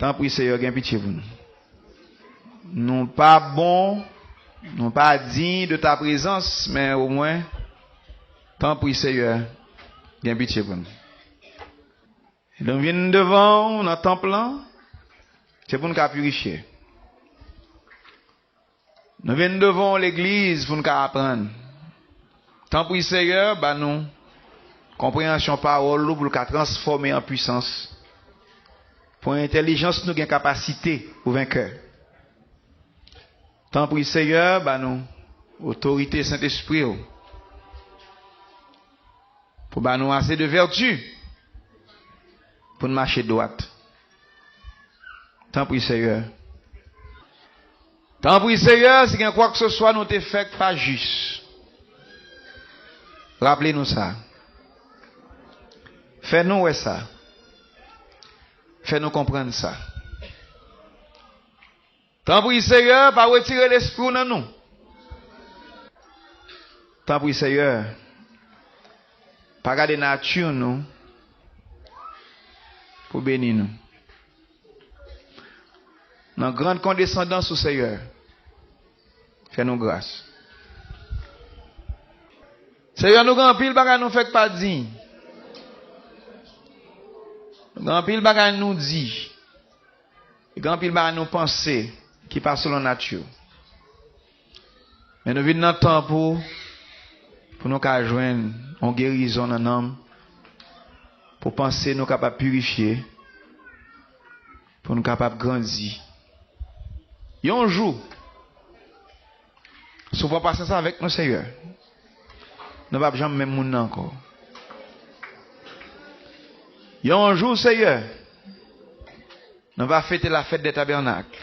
Tant pis Seigneur, gain pitié pour nous. Nous pas bons, nous pas dignes de ta présence, mais au moins, tant pis Seigneur, gain pitié pour nous. Et nous venons devant notre temple, c'est pour nous purifier. Nous venons devant l'église pour nous apprendre. Tant pis Seigneur, bah nous, compréhension parole, pour nous transformer en puissance. Pour l'intelligence, nous avons capacité pour vaincre. Tant pis Seigneur, bah nous, autorité Saint-Esprit, pour bah nous assez de vertu, pour nous marcher droite. Tant pis Seigneur. Tant pis Seigneur, si quoi que ce soit nous te fait pas juste. Rappelez-nous ça. Fais-nous ça. Fais-nous comprendre ça. Tant pis Seigneur, pas retirer l'esprit dans nous. Tant pis Seigneur, pas garder nature nous pour bénir nous. Dans grande condescendance au Seigneur, fais-nous grâce. Seigneur, nous grand pile bagay nous fait pas dire. Grand pile bagay nous dit. Grand pile bagay nous penser qui passe selon nature. Mais nous vivons dans le temps pour nous joindre en guérison dans l'âme, pour penser nous capables de purifier, pour nous capables de grandir. Il y a un jour, si on va passer ça avec nous, Seigneur, nous ne pouvons jamais même moun encore. Il y a un jour, Seigneur, nous allons fêter la fête des tabernacles.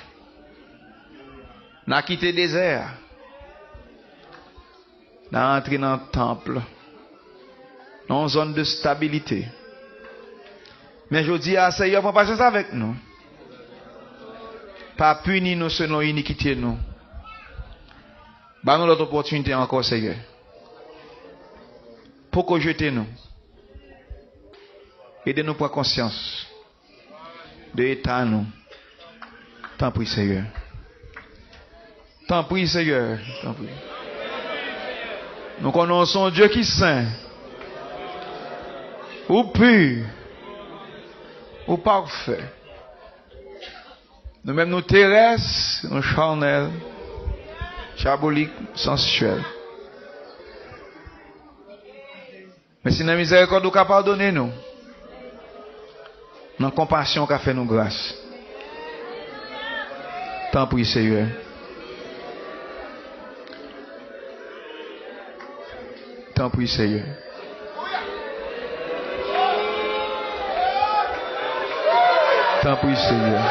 Nous allons quitter le désert. Nous allons entrer dans le temple, dans une zone de stabilité. Mais je dis à Seigneur, pour passer ça avec nous. Pas punir nous selon l'iniquité nous. Bah nous l'autre opportunité encore, Seigneur. Pour que jeter nous. Aidez-nous pour conscience de l'état nous. Tant pis, Seigneur. Tant pis, Seigneur. Tant pis. Nous connaissons Dieu qui est saint. Ou pur. Ou parfait. Nous-mêmes nous terrestres, nous charnels, diaboliques, sensuels. Mais si la miséricorde nous pardonner nous, dans la compassion qu'a fait nous grâce. Tant pis, Seigneur. Tant pis, Seigneur. Tant pis, Seigneur.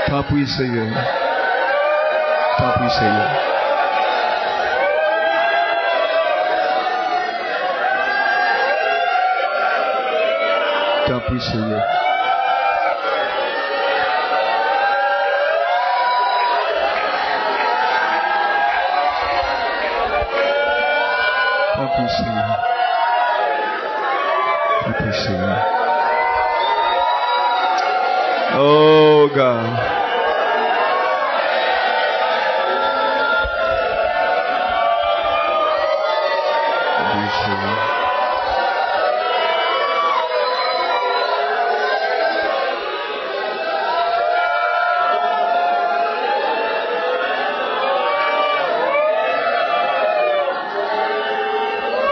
Tant pis, Seigneur. Tant pis, Seigneur. Tant pis, Seigneur. Tant pis, Seigneur. Tant pis, Seigneur. Oh, God.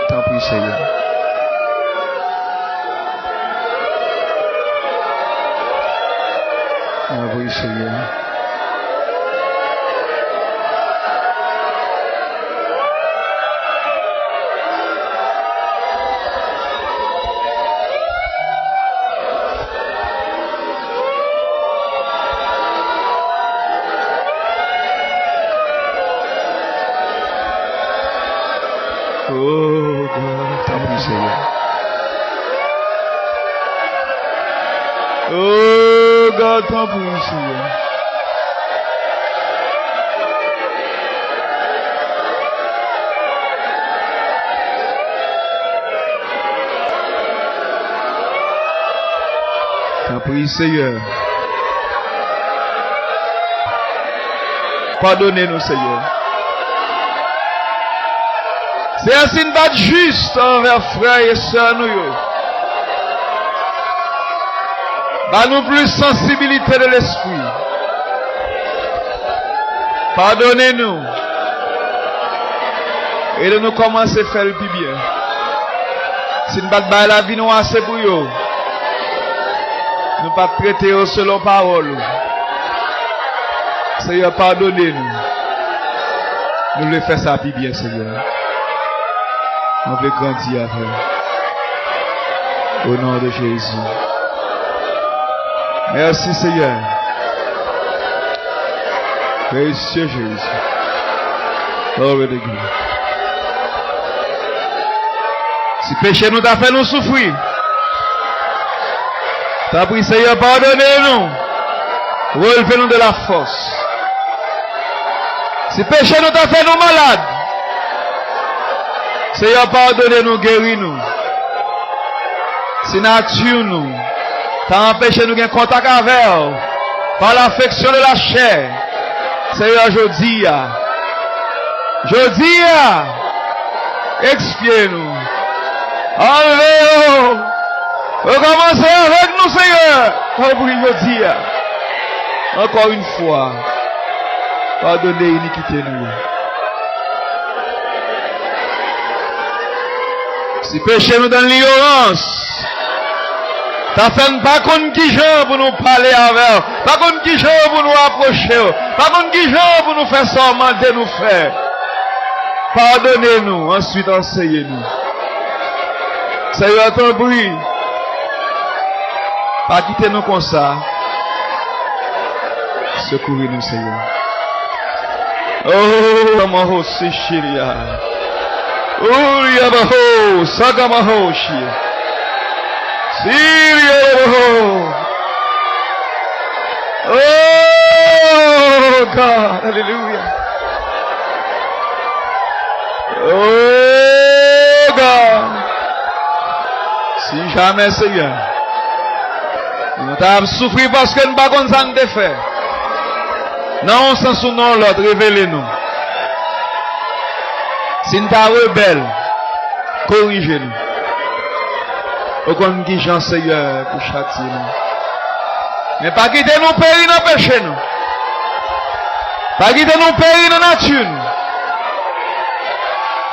Tant pis, Seigneur. Oui, Seigneur. Oh, God, tant pis, Seigneur. Oh. Oh God, t'en prie, Seigneur. T'en prie, Seigneur. Pardonnez-nous, Seigneur. C'est un signe pas juste envers frères et sœurs nous. Bah nous plus sensibilité de l'esprit. Pardonnez-nous. Et de nous commencer à faire le plus bien. Si nous ne battons pas la vie, nous assez pour eux. Nous ne pas traiter selon parole. Seigneur, pardonnez-nous. Nous le faisons ça plus bien, Seigneur. On veut grandir avec. Au nom de Jésus. Merci, Seigneur. Précieux Jésus. Gloire de Dieu. Si péché nous t'a fait nous souffrir, t'as pris, Seigneur, pardonnez-nous. Relevez-nous de la force. Si péché nous t'a fait nous malades, Seigneur, pardonnez-nous, guéris-nous. Si nature nous, t'as empêché nous de contact avec par l'affection de la chair. Seigneur, je dis, expiez-nous. Enlevez-nous. Recommencez avec nous, Seigneur. Oh oui, je dis, encore une fois, pardonnez l'iniquité nous. Si péché nous donne l'ignorance, t'as fait pas contre qui gens pour nous parler avec, pas contre qui gens pour nous approcher, pas contre qui gens pour nous faire sormenter nous faire. Pardonnez-nous, ensuite enseignez-nous. Seigneur, ton bruit, pas quitter nous comme ça. Secourir-nous, Seigneur. Oh, mon c'est chiria. Oh, yabaho, sagamaho, shia. Oh God, hallelujah. Oh God. Si jamais, Seigneur, nous t'avons souffert parce que nous ne savons pas nous faire. Non, sans son nom, l'autre, révélez-nous. Si nous t'avons rebelle, corrigez-nous. Aucun qui Jean Seigneur pour châtier nous. Mais pas quitter nous périr dans le péché nous. Pas quitter nous périr dans la nature.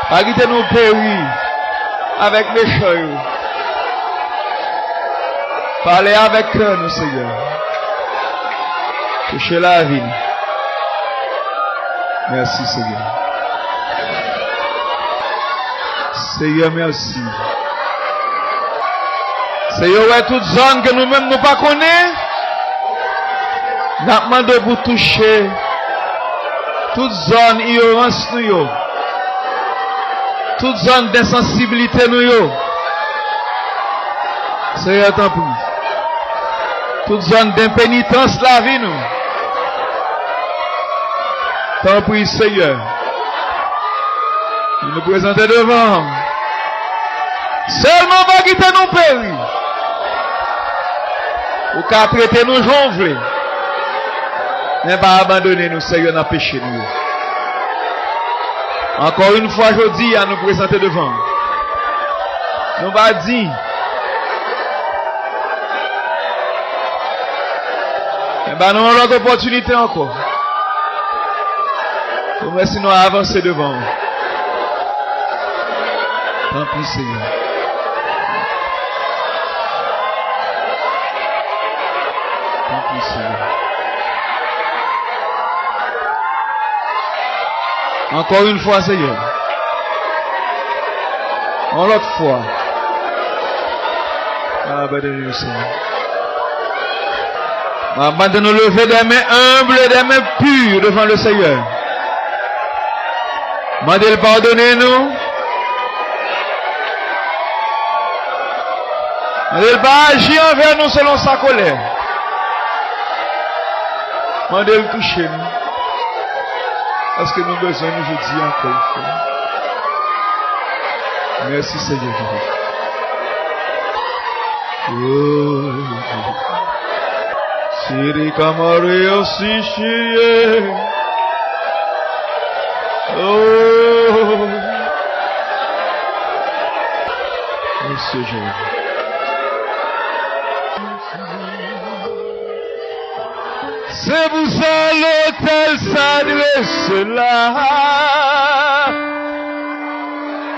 Pas quitter nous périr avec les choses. Parlez avec nous, Seigneur. Touchez la vie. Merci, Seigneur. Seigneur, merci. Seigneur, ouais, toute zone que nous-mêmes nous pas connaissons, nous demandons pour toucher toute zone ignorance nous, toute zone d'insensibilité nous. Seigneur, t'en prie. Toute zone d'impénitence la vie nous. T'en prie, Seigneur. Nous présenter devant. Seulement pas quitter nous périr. Ou qu'à traiter nous jonfler. Mais pas abandonner nous, Seigneur, dans le péché nous. Encore une fois, je dis à nous présenter devant. Nous va dire. Mais ben nous avons l'autre opportunité encore. Pour merci nous avancer devant. Tant pis, Seigneur. Tant pis, Seigneur. Encore une fois, Seigneur. En l'autre fois. Abandonnez-nous, Seigneur. Avant de nous lever des mains humbles et des mains pures devant le Seigneur. Mandez-le pardonner-nous. Mandez-le pas agir envers nous selon sa colère. Mandez le toucher. Parce que nous besoin de nous dire encore. Merci Seigneur. Siri kamare aussi chier. Oh, Monsieur Jésus. C'est pour ça l'hôtel s'adresse là.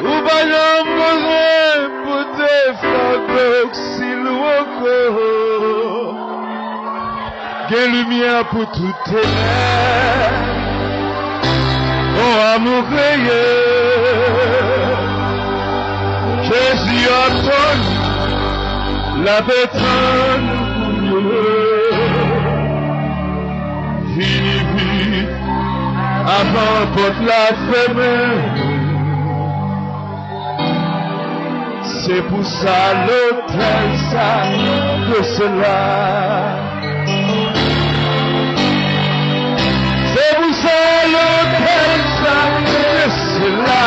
Ou pas j'en besoin pour te faire d'oxyloco. Quelle lumière pour toutes tes lèvres. Oh amour créé. Jésus a connu la bétonne pour nous. Vini avant porte la femme. C'est pour ça l'hôtel ça de cela. C'est pour ça l'hôtel ça de cela.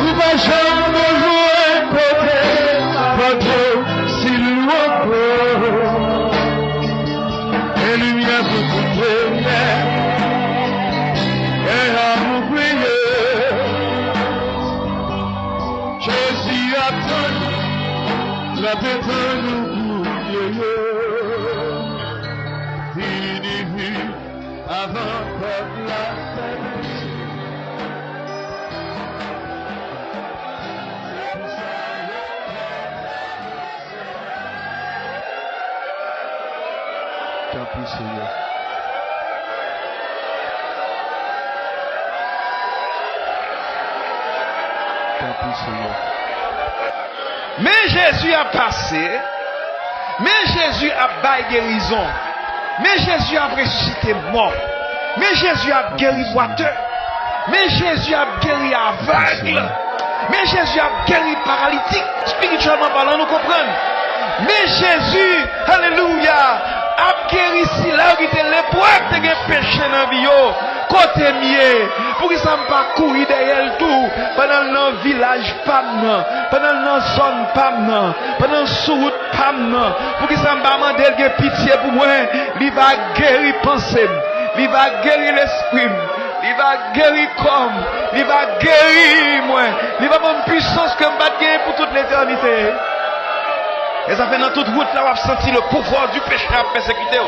Où va jamais jouer peut-être pas trop si loin. Et lumière pour toutes les lumières. Et amour brillé. Jésus a tenu la bétonne pour Dieu. Fini avant toute la fête. Tant pis, Seigneur. Tant pis, Seigneur. Mais Jésus a passé. Mais Jésus a baillé guérison. Mais Jésus a ressuscité mort. Mais Jésus a guéri boiteux. Mais Jésus a guéri aveugle. Mais Jésus a guéri paralytique. Spirituellement parlant, nous comprenons. Mais Jésus, alléluia, a guéri si là où il était l'épreuve de péché dans la vie. Côté mieux, pour que ça ne pas courir derrière tout, pendant le village pam, pendant la zone pam, pendant le sous-route pam, pour que ça ne pas demander pitié pour moi, il va guérir pensée, il va guérir l'esprit, il va guérir comme, il va guérir moi, il va avoir une puissance que je vais gagner pour toute l'éternité. Et ça fait dans toute route là, on a senti le pouvoir du péché à persécuter.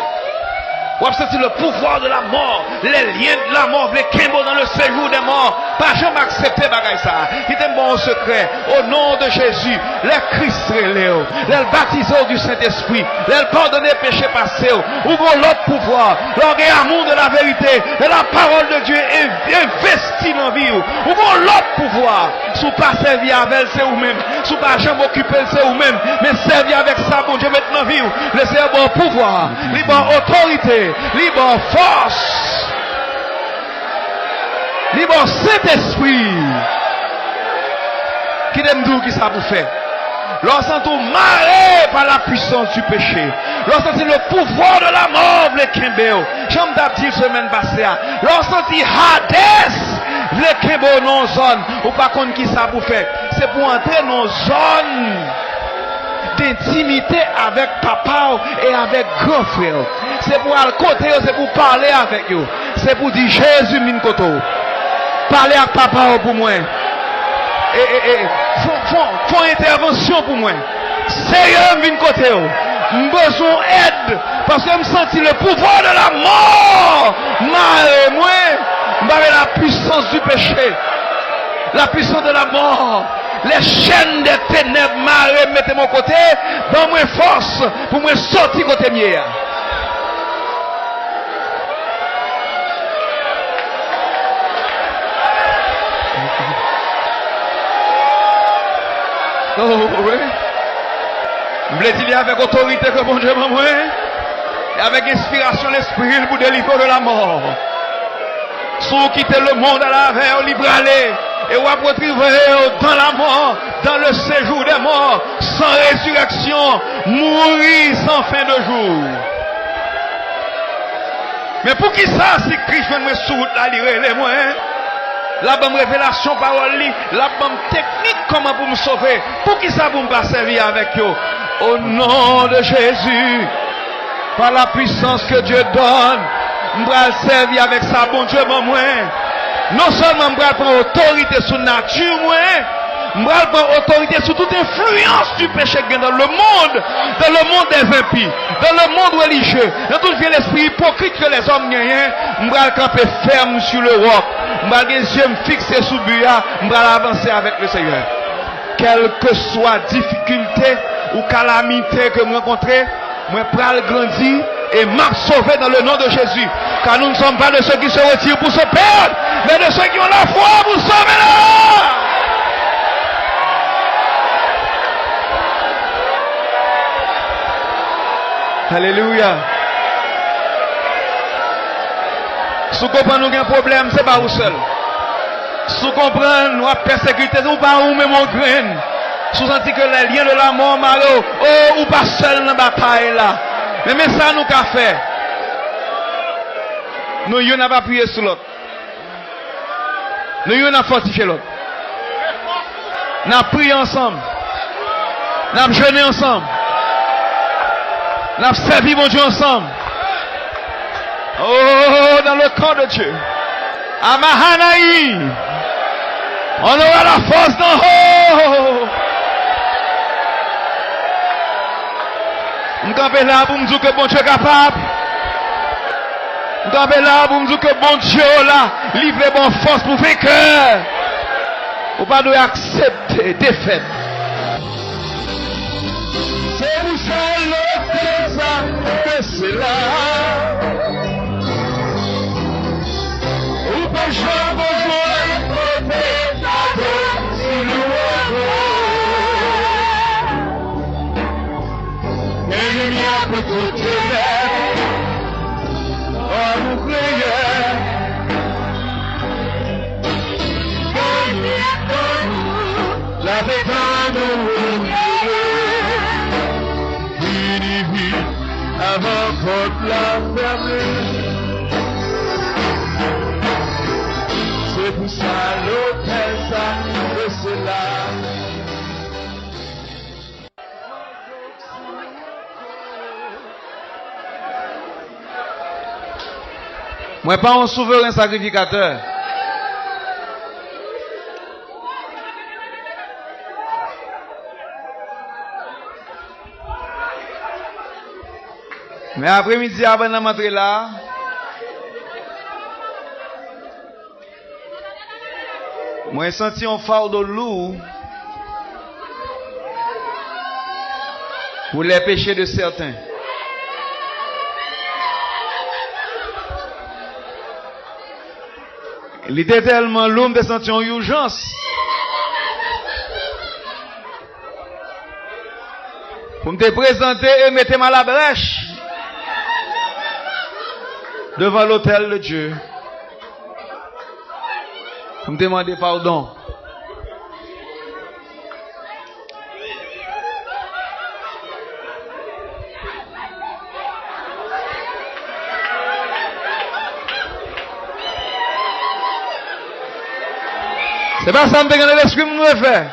On a senti le pouvoir de la mort, les liens de la mort, les kémos dans le séjour des morts. Pas jamais accepter bagaille ça. Il est bon au secret. Au nom de Jésus, les Christ Léo, les baptisés du Saint-Esprit, les pardonnés péchés passés, ouvrons l'autre pouvoir, l'amour de la vérité, de la parole de Dieu investi dans la vie. Ouvrons l'autre pouvoir. Sous pas servir avec c'est vous-même, sous pas jamais occuper c'est vous-même, mais servir avec ça, bon Dieu, maintenant vie. Laissez bon pouvoir, libre autorité, libre force, libre Saint-Esprit. Qui t'aime d'où qui ça vous fait? Lorsqu'on tout marré par la puissance du péché, lorsqu'on dit le pouvoir de la mort, les Kimbéo, j'aime d'abdir semaine passée, lorsqu'on dit Hades, les Kimbéo non zone, ou pas contre qui ça vous fait, c'est pour entrer dans une zone d'intimité avec papa et avec grand frère. C'est pour aller côté, c'est pour parler avec eux. C'est pour dire Jésus Minkoto. Parler avec papa pour moi. Font intervention pour moi. Seigneur Minkoto. Besoin d'aide. Parce que je me sens le pouvoir de la mort. Moi, la puissance du péché. La puissance de la mort. Les chaînes des ténèbres, marées, mettez mon côté, dans moi force pour me sortir côté mien. Oh oui. Je voulais dire avec autorité que bon Dieu m'a moi, et avec inspiration l'esprit pour délivrer de la mort. Sans quitter le monde à la veille, libre aller. et vous retrouver dans la mort, dans le séjour des morts, sans résurrection, mourir sans fin de jour. Mais pour qui ça, si Christ vient me sous la lire les moyens, la bonne révélation parole, la bonne technique comment pour me sauver, pour qui ça pour me pas servir avec eux? Au nom de Jésus, par la puissance que Dieu donne, je vais servir avec ça, bon Dieu, moi. Non seulement je vais prendre autorité sur la nature, je vais prendre autorité sur toute influence du péché dans le monde des impies, dans le monde religieux, dans tout l'esprit hypocrite que les hommes gagnent, je vais camper ferme sur le roc, je vais les yeux fixés sous le but, je vais avancer avec le Seigneur. Quelle que soit difficulté ou calamité que je rencontre, je vais grandir et m'a sauvé dans le nom de Jésus. Car nous ne sommes pas de ceux qui se retirent pour se perdre, mais de ceux qui ont la foi pour sauver là. Alléluia. Si vous comprenez nous avons un problème, c'est pas vous seul. Si vous comprenez nous avons persécuté, nous pas vous même en graine. Si vous sentez que les liens de la mort, ou pas seul dans la bataille là. Mais ça nous qu'a fait. Nous n'avons pas appuyé sur l'autre. Nous n'avons pas fortifié l'autre. Nous avons prié ensemble. Nous avons jeûné ensemble. Nous avons servi mon Dieu ensemble. Oh, dans le corps de Dieu. À Mahanaï. On aura la force d'en haut. Nous sommes là pour nous dire que bon Dieu est capable. Nous sommes là pour nous dire que bon Dieu là, livre bonne force pour faire cœur. Ou pas nous accepter défaite. C'est vous seul que c'est là. Ou pas jamais besoin de pour toutes les oh nous prions la bétane nous vini avant contre la ferme. C'est pour ça l'hôtel ça que c'est là. Moi pas un souverain sacrificateur. Mais après-midi avant de m'entrer là, moi j'ai senti un fardeau lourd pour les péchés de certains. Il était tellement lourd de sentir une urgence. Pour me présenter et mettre à la brèche devant l'autel de Dieu. Pour me demander pardon. C'est pas ça que je me l'esprit nous faire.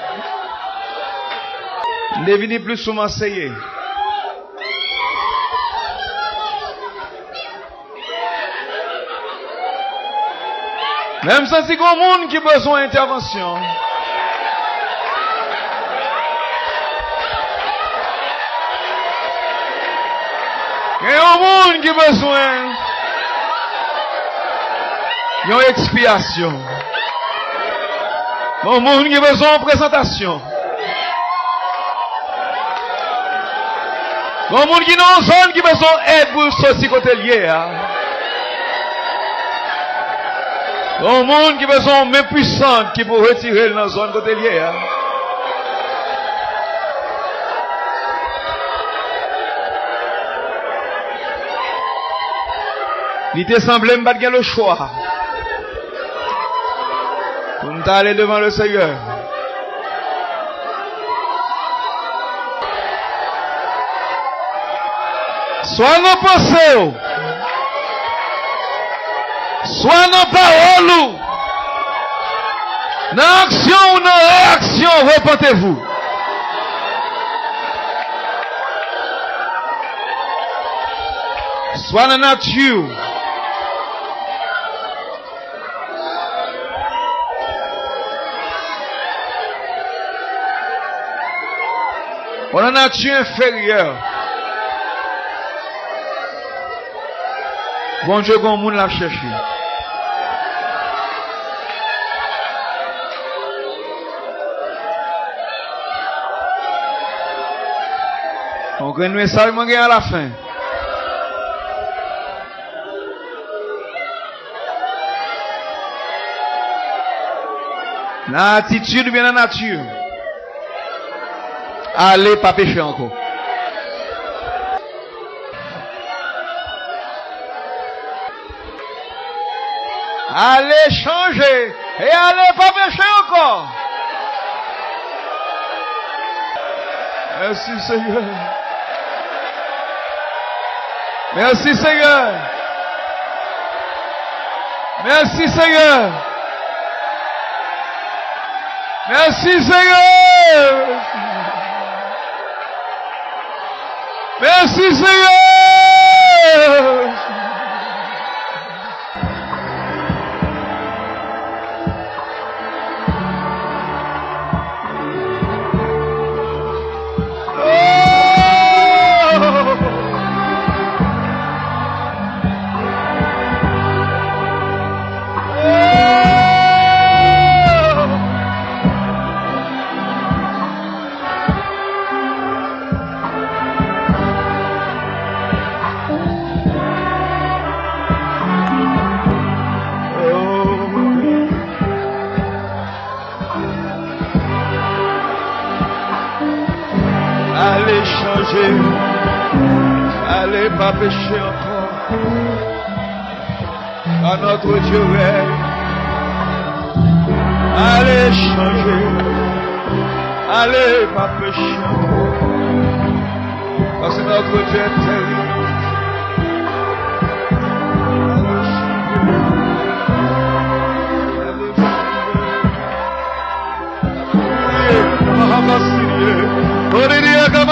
Je ne devine plus souvent essayer. Même si c'est un monde qui a besoin d'intervention. Il y a un monde qui a besoin d'une expiation. Un monde qui a besoin de présentation. Un monde qui est dans une zone qui a besoin d'aide pour sortir côté lié. Un monde qui a besoin de main puissante qui peut retirer dans la zone côté lié. Il te semblait me battre le choix. Pour me Allez devant le Seigneur. Soit nos pensées, soit nos paroles, dans action ou dans réaction, repentez-vous. Soit dans la nature. Ou dans la nature inférieure. Bon Dieu, bon monde l'a cherché. On connaît ça, il manque à la fin. L'attitude bien la nature. Allez, pas pécher encore. Allez changer et allez pas pécher encore. Merci Seigneur. Merci Seigneur. Merci Seigneur. Merci Seigneur. Merci Seigneur. Allez changer, allez pas pécher encore, à notre Dieu règne. Allez changer, allez pas pécher encore, parce que notre Dieu est terrible. Allez changer, allez